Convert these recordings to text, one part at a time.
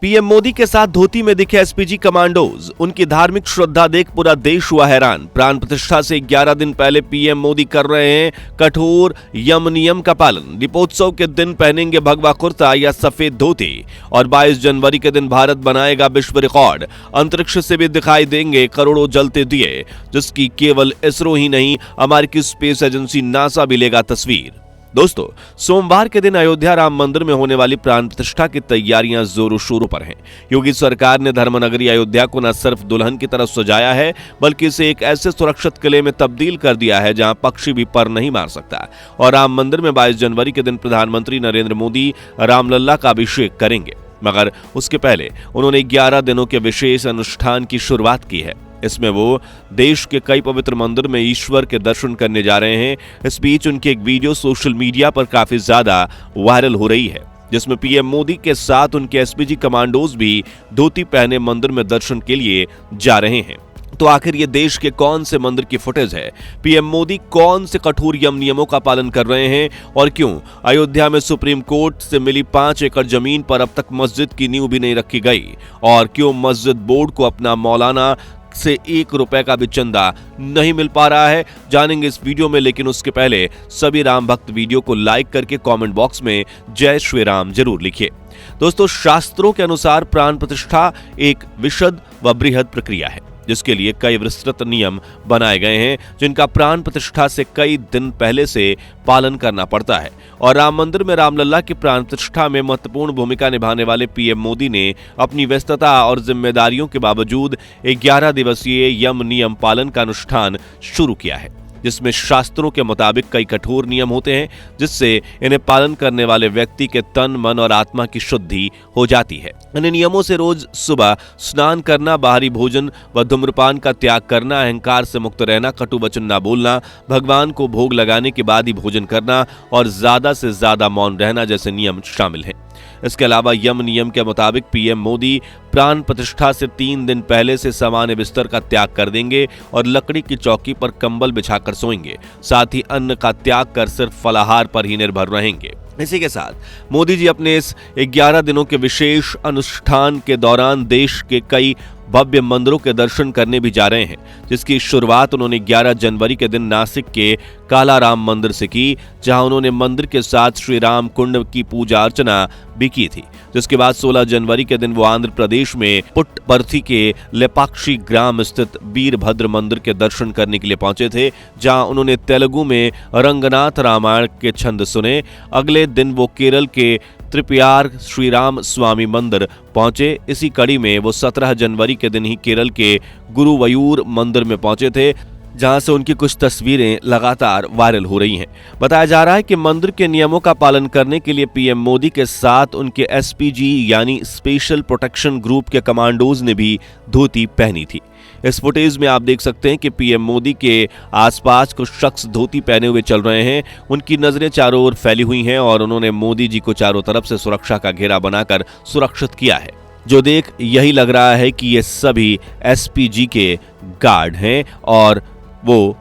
PM Modi के साथ धोती में दिखे एसपीजी कमांडोज, उनकी धार्मिक श्रद्धा देख पूरा देश हुआ हैरान। प्राण प्रतिष्ठा से 11 दिन पहले पीएम मोदी कर रहे हैं कठोर यम नियम का पालन। दीपोत्सव के दिन पहनेंगे भगवा कुर्ता या सफेद धोती और 22 जनवरी के दिन भारत बनाएगा विश्व रिकॉर्ड। अंतरिक्ष से भी दिखाई देंगे करोड़ों जलते दिए, जिसकी केवल इसरो ही नहीं अमेरिकी स्पेस एजेंसी नासा भी लेगा तस्वीर। दोस्तों, सोमवार के दिन अयोध्या राम मंदिर में होने वाली प्राण प्रतिष्ठा की तैयारियां जोरों शोरों पर हैं। योगी सरकार ने धर्मनगरी अयोध्या को न सिर्फ दुल्हन की तरह सजाया है, बल्कि इसे एक ऐसे सुरक्षित किले में तब्दील कर दिया है जहां पक्षी भी पर नहीं मार सकता। और राम मंदिर में 22 जनवरी के दिन प्रधानमंत्री नरेंद्र मोदी रामलला का अभिषेक करेंगे, मगर उसके पहले उन्होंने 11 दिनों के विशेष अनुष्ठान की शुरुआत की है। इसमें वो देश के कई पवित्र मंदिर में ईश्वर के दर्शन करने जा रहे हैं। इस बीच उनकी एक वीडियो सोशल मीडिया पर काफी ज्यादा वायरल हो रही है, जिसमें पीएम मोदी के साथ उनके एसपीजी कमांडोज भी धोती पहने मंदिर में दर्शन के लिए जा रहे हैं। तो आखिर ये देश के कौन से मंदिर की फुटेज है? पीएम मोदी कौन से कठोर यम नियमों का पालन कर रहे हैं? और क्यों अयोध्या में सुप्रीम कोर्ट से मिली 5 एकड़ जमीन पर अब तक मस्जिद की नींव भी नहीं रखी गई? और क्यों मस्जिद बोर्ड को अपना मौलाना से 1 रुपए का भी चंदा नहीं मिल पा रहा है? जानेंगे इस वीडियो में, लेकिन उसके पहले सभी राम भक्त वीडियो को लाइक करके कमेंट बॉक्स में जय श्री राम जरूर लिखिए। दोस्तों, शास्त्रों के अनुसार प्राण प्रतिष्ठा एक विशद व बृहद प्रक्रिया है, जिसके लिए कई विस्तृत नियम बनाए गए हैं, जिनका प्राण प्रतिष्ठा से कई दिन पहले से पालन करना पड़ता है। और राम मंदिर में रामलला की प्राण प्रतिष्ठा में महत्वपूर्ण भूमिका निभाने वाले पीएम मोदी ने अपनी व्यस्तता और जिम्मेदारियों के बावजूद 11 दिवसीय यम नियम पालन का अनुष्ठान शुरू किया है, जिसमें शास्त्रों के मुताबिक कई कठोर नियम होते हैं, जिससे इन्हें पालन करने वाले व्यक्ति के तन, मन और आत्मा की शुद्धि हो जाती है। इन नियमों से रोज सुबह स्नान करना, बाहरी भोजन व धूम्रपान का त्याग करना, अहंकार से मुक्त रहना, कटु वचन न बोलना, भगवान को भोग लगाने के बाद ही भोजन करना और ज्यादा से ज्यादा मौन रहना जैसे नियम शामिल हैं। इसके अलावा यम नियम के मुताबिक पीएम मोदी प्राण प्रतिष्ठा से 3 दिन पहले से सामान्य बिस्तर का त्याग कर देंगे और लकड़ी की चौकी पर कंबल बिछाकर सोएंगे। साथ ही अन्न का त्याग कर सिर्फ फलाहार पर ही निर्भर रहेंगे। इसी के साथ मोदी जी अपने इस 11 दिनों के विशेष अनुष्ठान के दौरान देश के कई भव्य मंदिरों के दर्शन करने भी जा रहे हैं, जिसकी शुरुआत उन्होंने 11 जनवरी के दिन नासिक के काला राम मंदिर से की, जहां उन्होंने मंदिर के साथ श्री राम कुंड की पूजा अर्चना भी की थी। जिसके बाद 16 जनवरी के दिन वो आंध्र प्रदेश में पुट्टपर्थी के लेपाक्षी ग्राम स्थित वीरभद्र मंदिर के दर्शन करने के लिए पहुंचे थे, जहां उन्होंने तेलुगु में रंगनाथ रामायण के छंद सुने। अगले दिन वो केरल के त्रिपुरार श्री राम स्वामी मंदिर पहुंचे। इसी कड़ी में वो 17 जनवरी के दिन ही केरल के गुरुवयूर मंदिर में पहुंचे थे, जहां से उनकी कुछ तस्वीरें लगातार वायरल हो रही हैं। बताया जा रहा है कि मंदिर के नियमों का पालन करने के लिए पीएम मोदी के साथ उनके एसपीजी यानी स्पेशल प्रोटेक्शन ग्रुप के कमांडोज ने भी धोती पहनी थी। इस फुटेज में आप देख सकते हैं कि पीएम मोदी के आसपास कुछ शख्स धोती पहने हुए चल रहे हैं। उनकी नजरें चारों ओर फैली हुई हैं और उन्होंने मोदी जी को चारों तरफ से सुरक्षा का घेरा बनाकर सुरक्षित किया है, जो देख यही लग रहा है कि ये सभी एसपीजी के गार्ड हैं और वो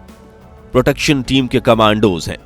प्रोटेक्शन टीम के कमांडोज हैं।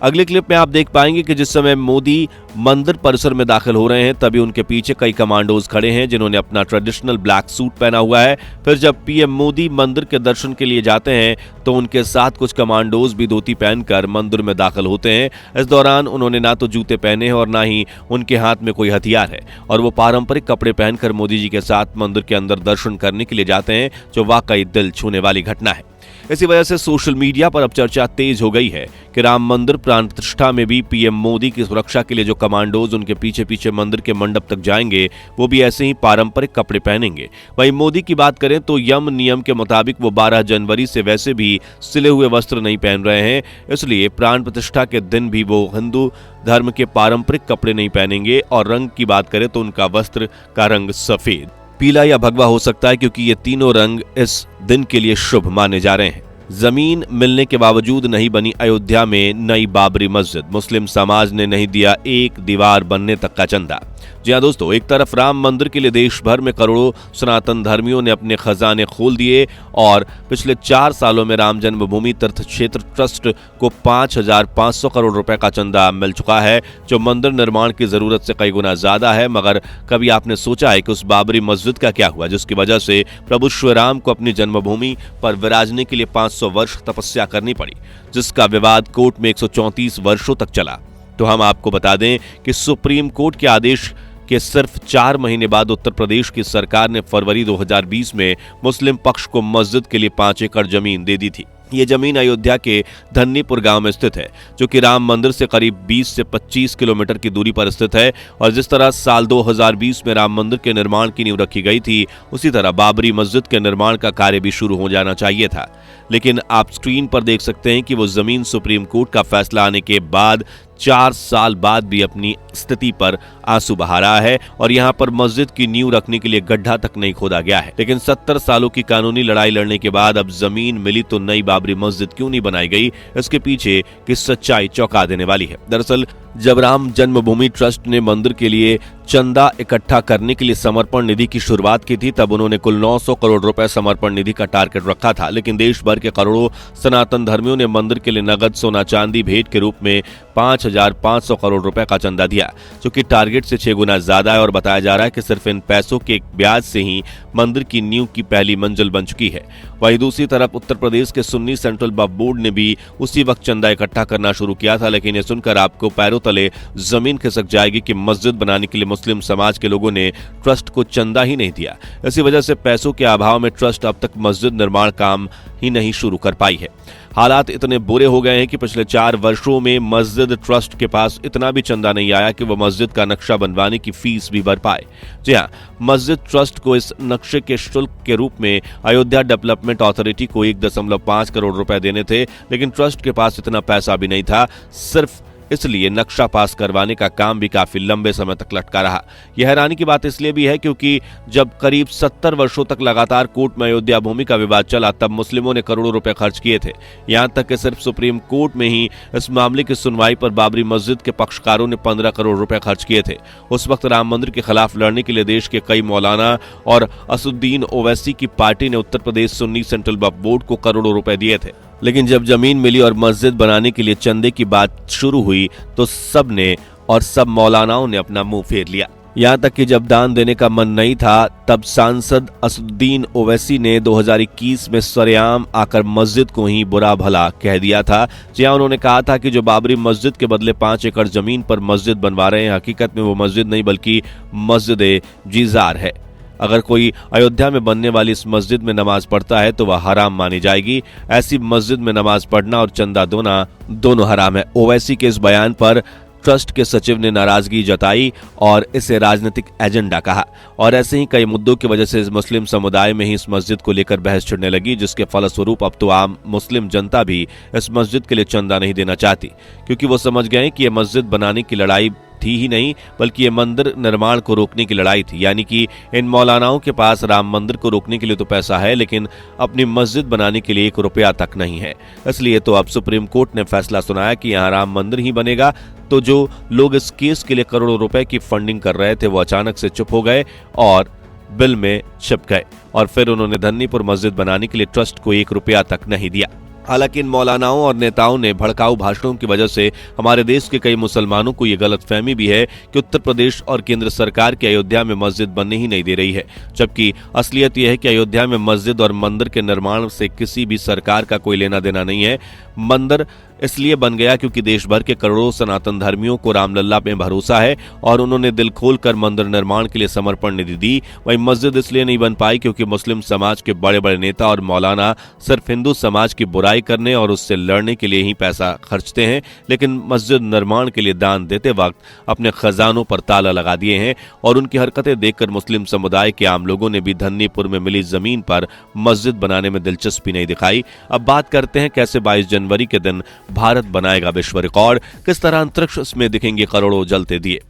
अगले क्लिप में आप देख पाएंगे कि जिस समय मोदी मंदिर परिसर में दाखिल हो रहे हैं, तभी उनके पीछे कई कमांडोज खड़े हैं, जिन्होंने अपना ट्रेडिशनल ब्लैक सूट पहना हुआ है। फिर जब पीएम मोदी मंदिर के दर्शन के लिए जाते हैं, तो उनके साथ कुछ कमांडोज भी धोती पहनकर मंदिर में दाखिल होते हैं। इस दौरान उन्होंने ना तो जूते पहने हैं और ना ही उनके हाथ में कोई हथियार है, और वो पारंपरिक कपड़े पहनकर मोदी जी के साथ मंदिर के अंदर दर्शन करने के लिए जाते हैं, जो वाकई दिल छूने वाली घटना है। इसी वजह से सोशल मीडिया पर अब चर्चा तेज हो गई है कि राम मंदिर प्राण प्रतिष्ठा में भी पीएम मोदी की सुरक्षा के लिए जो कमांडोज उनके पीछे पीछे मंदिर के मंडप तक जाएंगे, वो भी ऐसे ही पारंपरिक कपड़े पहनेंगे। वहीं मोदी की बात करें तो यम नियम के मुताबिक वो 12 जनवरी से वैसे भी सिले हुए वस्त्र नहीं पहन रहे हैं, इसलिए प्राण प्रतिष्ठा के दिन भी वो हिंदू धर्म के पारंपरिक कपड़े नहीं पहनेंगे। और रंग की बात करें तो उनका वस्त्र का रंग सफेद, पीला या भगवा हो सकता है, क्योंकि ये तीनों रंग इस दिन के लिए शुभ माने जा रहे हैं। जमीन मिलने के बावजूद नहीं बनी अयोध्या में नई बाबरी मस्जिद, मुस्लिम समाज ने नहीं दिया 1 दीवार बनने तक का चंदा। जी हाँ दोस्तों, एक तरफ राम मंदिर के लिए देश भर में करोड़ों सनातन धर्मियों ने अपने खजाने खोल दिए और पिछले 4 सालों में राम जन्मभूमि तीर्थ क्षेत्र ट्रस्ट को 5,500 करोड़ रुपए का चंदा मिल चुका है, जो मंदिर निर्माण की जरूरत से कई गुना ज्यादा है। मगर कभी आपने सोचा है कि उस बाबरी मस्जिद का क्या हुआ, जिसकी वजह से प्रभु श्री राम को अपनी जन्मभूमि पर विराजने के लिए 500 वर्ष तपस्या करनी पड़ी, जिसका विवाद कोर्ट में 134 वर्षों तक चला। तो हम आपको बता दें कि सुप्रीम कोर्ट के आदेश के सिर्फ 4 महीने बाद उत्तर प्रदेश की सरकार ने फरवरी 2020 में मुस्लिम पक्ष को मस्जिद के लिए 5 एकड़ जमीन दे दी थी। ये जमीन अयोध्या के धन्नीपुर गांव में स्थित है, जो कि राम मंदिर से करीब 20 से 25 किलोमीटर की दूरी पर स्थित है। और जिस तरह साल 2020 में राम मंदिर के निर्माण की नींव रखी गई थी, उसी तरह बाबरी मस्जिद के निर्माण का कार्य भी शुरू हो जाना चाहिए था। लेकिन आप स्क्रीन पर देख सकते हैं कि वो जमीन सुप्रीम कोर्ट का फैसला आने के बाद 4 साल बाद भी अपनी स्थिति पर आंसू बहा रहा है और यहाँ पर मस्जिद की नींव रखने के लिए गड्ढा तक नहीं खोदा गया है। लेकिन 70 सालों की कानूनी लड़ाई लड़ने के बाद अब जमीन मिली तो नई बाबरी मस्जिद क्यों नहीं बनाई गई, इसके पीछे की सच्चाई चौंका देने वाली है। दरअसल जब राम जन्मभूमि ट्रस्ट ने मंदिर के लिए चंदा इकट्ठा करने के लिए समर्पण निधि की शुरुआत की थी, तब उन्होंने कुल 900 करोड़ रुपए समर्पण निधि का टारगेट रखा था। लेकिन देश भर के करोड़ों सनातन धर्मियों ने मंदिर के लिए नगद सोना चांदी भेंट के रूप में 5,500 करोड़ रुपए का चंदा दिया, जो कि टारगेट से 6 गुना ज्यादा है। और बताया जा रहा है कि सिर्फ इन पैसों के ब्याज से ही मंदिर की नींव की पहली मंजिल बन चुकी है। वहीं दूसरी तरफ उत्तर प्रदेश के सुन्नी सेंट्रल वक्फ बोर्ड ने भी उसी वक्त चंदा इकट्ठा करना शुरू किया था। लेकिन ये सुनकर आपको पैरों तले जमीन खिसक जाएगी कि मस्जिद बनाने के लिए मुस्लिम समाज के लोगों ने ट्रस्ट को चंदा ही नहीं दिया। इसी वजह से पैसों के अभाव में ट्रस्ट अब तक मस्जिद निर्माण काम ही नहीं शुरू कर पाई है। हालात इतने बुरे हो गए हैं कि पिछले 4 वर्षों में मस्जिद ट्रस्ट के पास इतना भी चंदा नहीं आया कि वो मस्जिद का नक्शा बनवाने की फीस भी भर पाए। जी हाँ, मस्जिद ट्रस्ट को इस नक्शे के शुल्क के रूप में अयोध्या डेवलपमेंट अथॉरिटी को 1.5 करोड़ रुपए देने थे, लेकिन ट्रस्ट के पास इतना पैसा भी नहीं था। सिर्फ इसलिए नक्शा पास करवाने का काम भी काफी लंबे समय तक लटका रहा। यह हैरानी की बात इसलिए भी है क्योंकि जब करीब 70 वर्षों तक लगातार कोर्ट में अयोध्या भूमि का विवाद चला, तब मुस्लिमों ने करोड़ों रुपए खर्च किए थे। यहां तक कि सिर्फ सुप्रीम कोर्ट में ही इस मामले की सुनवाई पर बाबरी मस्जिद के पक्षकारों ने 15 करोड़ रुपए खर्च किए थे। उस वक्त राम मंदिर के खिलाफ लड़ने के लिए देश के कई मौलाना और असुद्दीन ओवैसी की पार्टी ने उत्तर प्रदेश सुन्नी सेंट्रल वक्फ बोर्ड को करोड़ों रुपए दिए थे। लेकिन जब जमीन मिली और मस्जिद बनाने के लिए चंदे की बात शुरू हुई तो सब मौलानाओं ने अपना मुंह फेर लिया। यहाँ तक कि जब दान देने का मन नहीं था, तब सांसद असुद्दीन ओवैसी ने 2021 में सरेआम आकर मस्जिद को ही बुरा भला कह दिया था। जहाँ उन्होंने कहा था कि जो बाबरी मस्जिद के बदले 5 एकड़ जमीन पर मस्जिद बनवा रहे हैं, हकीकत में वो मस्जिद नहीं बल्कि मस्जिद जीजार है। अगर कोई अयोध्या में बनने वाली इस मस्जिद में नमाज पढ़ता है तो वह हराम मानी जाएगी। ऐसी मस्जिद में नमाज पढ़ना और चंदा देना दोनों हराम है। ओवैसी के इस बयान पर ट्रस्ट के सचिव ने नाराजगी जताई और इसे राजनीतिक एजेंडा कहा। और ऐसे ही कई मुद्दों की वजह से इस मुस्लिम समुदाय में ही इस मस्जिद को लेकर बहस छिड़ने लगी, जिसके फलस्वरूप अब तो आम मुस्लिम जनता भी इस मस्जिद के लिए चंदा नहीं देना चाहती, क्योंकि वो समझ गए कि यह मस्जिद बनाने की लड़ाई थी ही नहीं, बल्कि ये मंदिर निर्माण को रोकने की लड़ाई थी। यानी कि इन मौलानाओं के पास राम मंदिर को रोकने के लिए तो पैसा है, लेकिन अपनी मस्जिद बनाने के लिए 1 रुपया तक नहीं है। इसलिए तो अब सुप्रीम कोर्ट ने फैसला सुनाया कि यहाँ राम मंदिर ही बनेगा। तो जो लोग इस केस के लिए करोड़ों रुपए की फंडिंग कर रहे थे, वो अचानक से चुप हो गए और बिल में छिप गए। और फिर उन्होंने धन्नीपुर मस्जिद बनाने के लिए ट्रस्ट को 1 रुपया तक नहीं दिया। हालांकि इन मौलानाओं और नेताओं ने भड़काऊ भाषणों की वजह से हमारे देश के कई मुसलमानों को ये गलतफहमी भी है कि उत्तर प्रदेश और केंद्र सरकार की अयोध्या में मस्जिद बनने ही नहीं दे रही है, जबकि असलियत यह है कि अयोध्या में मस्जिद और मंदिर के निर्माण से किसी भी सरकार का कोई लेना देना नहीं है। मंदिर इसलिए बन गया क्योंकि देश भर के करोड़ों सनातन धर्मियों को रामलल्ला में भरोसा है और उन्होंने दिल खोलकर मंदिर निर्माण के लिए समर्पण निधि दी। वहीं मस्जिद इसलिए नहीं बन पाई क्योंकि मुस्लिम समाज के बड़े बड़े नेता और मौलाना सिर्फ हिंदू समाज की बुराई करने और उससे लड़ने के लिए ही पैसा खर्चते हैं, लेकिन मस्जिद निर्माण के लिए दान देते वक्त अपने खजानों पर ताला लगा दिए हैं। और उनकी हरकतें देखकर मुस्लिम समुदाय के आम लोगों ने भी धन्नीपुर में मिली जमीन पर मस्जिद बनाने में दिलचस्पी नहीं दिखाई। अब बात करते हैं कैसे 22 जनवरी के दिन भारत बनाएगा विश्व रिकॉर्ड, किस तरह अंतरिक्ष में दिखेंगे करोड़ों जलते दिए।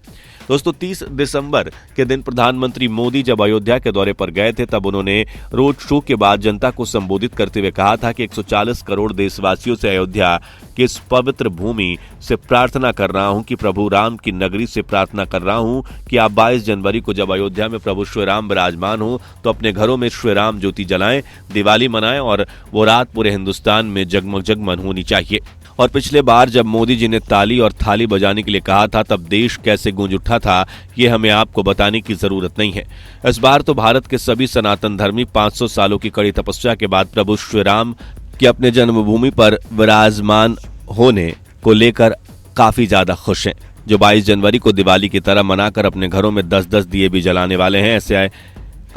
दोस्तों 30 दिसंबर के दिन प्रधानमंत्री मोदी जब अयोध्या के दौरे पर गए थे तब उन्होंने रोड शो के बाद जनता को संबोधित करते हुए कहा था कि 140 करोड़ देशवासियों से अयोध्या की इस पवित्र भूमि से प्रार्थना कर रहा हूं कि प्रभु राम की नगरी से प्रार्थना कर रहा हूं कि आप 22 जनवरी को जब अयोध्या में प्रभु श्री राम विराजमान हो तो अपने घरों में श्री राम ज्योति जलाएं, दिवाली मनाएं और वो रात पूरे हिंदुस्तान में जगमग जगमग होनी चाहिए। और पिछले बार जब मोदी जी ने ताली और थाली बजाने के लिए कहा था तब देश कैसे गूंज उठा था ये हमें आपको बताने की जरूरत नहीं है। इस बार तो भारत के सभी सनातन धर्मी 500 सालों की कड़ी तपस्या के बाद प्रभु श्री राम के अपने जन्मभूमि पर विराजमान होने को लेकर काफी ज्यादा खुश हैं, जो 22 जनवरी को दिवाली की तरह मनाकर अपने घरों में 10-10 दिए भी जलाने वाले हैं। ऐसे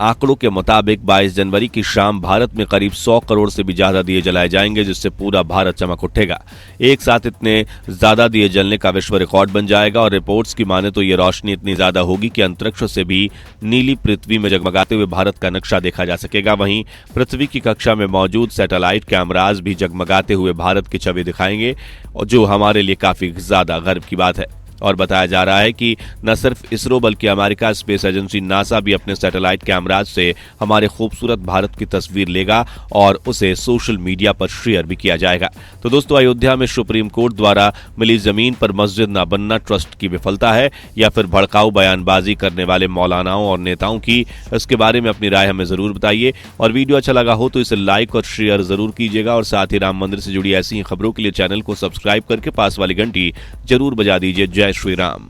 आंकड़ों के मुताबिक 22 जनवरी की शाम भारत में करीब 100 करोड़ से भी ज्यादा दिए जलाए जाएंगे, जिससे पूरा भारत चमक उठेगा। एक साथ इतने ज्यादा दिए जलने का विश्व रिकॉर्ड बन जाएगा और रिपोर्ट्स की माने तो ये रोशनी इतनी ज्यादा होगी कि अंतरिक्ष से भी नीली पृथ्वी में जगमगाते हुए भारत का नक्शा देखा जा सकेगा। वहीं पृथ्वी की कक्षा में मौजूद सैटेलाइट कैमराज भी जगमगाते हुए भारत की छवि दिखाएंगे, जो हमारे लिए काफी ज्यादा गर्व की बात है। और बताया जा रहा है कि न सिर्फ इसरो बल्कि अमेरिका स्पेस एजेंसी नासा भी अपने सैटेलाइट कैमराज से हमारे खूबसूरत भारत की तस्वीर लेगा और उसे सोशल मीडिया पर शेयर भी किया जाएगा। तो दोस्तों, अयोध्या में सुप्रीम कोर्ट द्वारा मिली जमीन पर मस्जिद न बनना ट्रस्ट की विफलता है या फिर भड़काऊ बयानबाजी करने वाले मौलानाओं और नेताओं की, इसके बारे में अपनी राय हमें जरूर बताइए। और वीडियो अच्छा लगा हो तो इसे लाइक और शेयर जरूर कीजिएगा और साथ ही राम मंदिर से जुड़ी ऐसी ही खबरों के लिए चैनल को सब्सक्राइब करके पास वाली घंटी जरूर बजा दीजिए। जय श्री राम।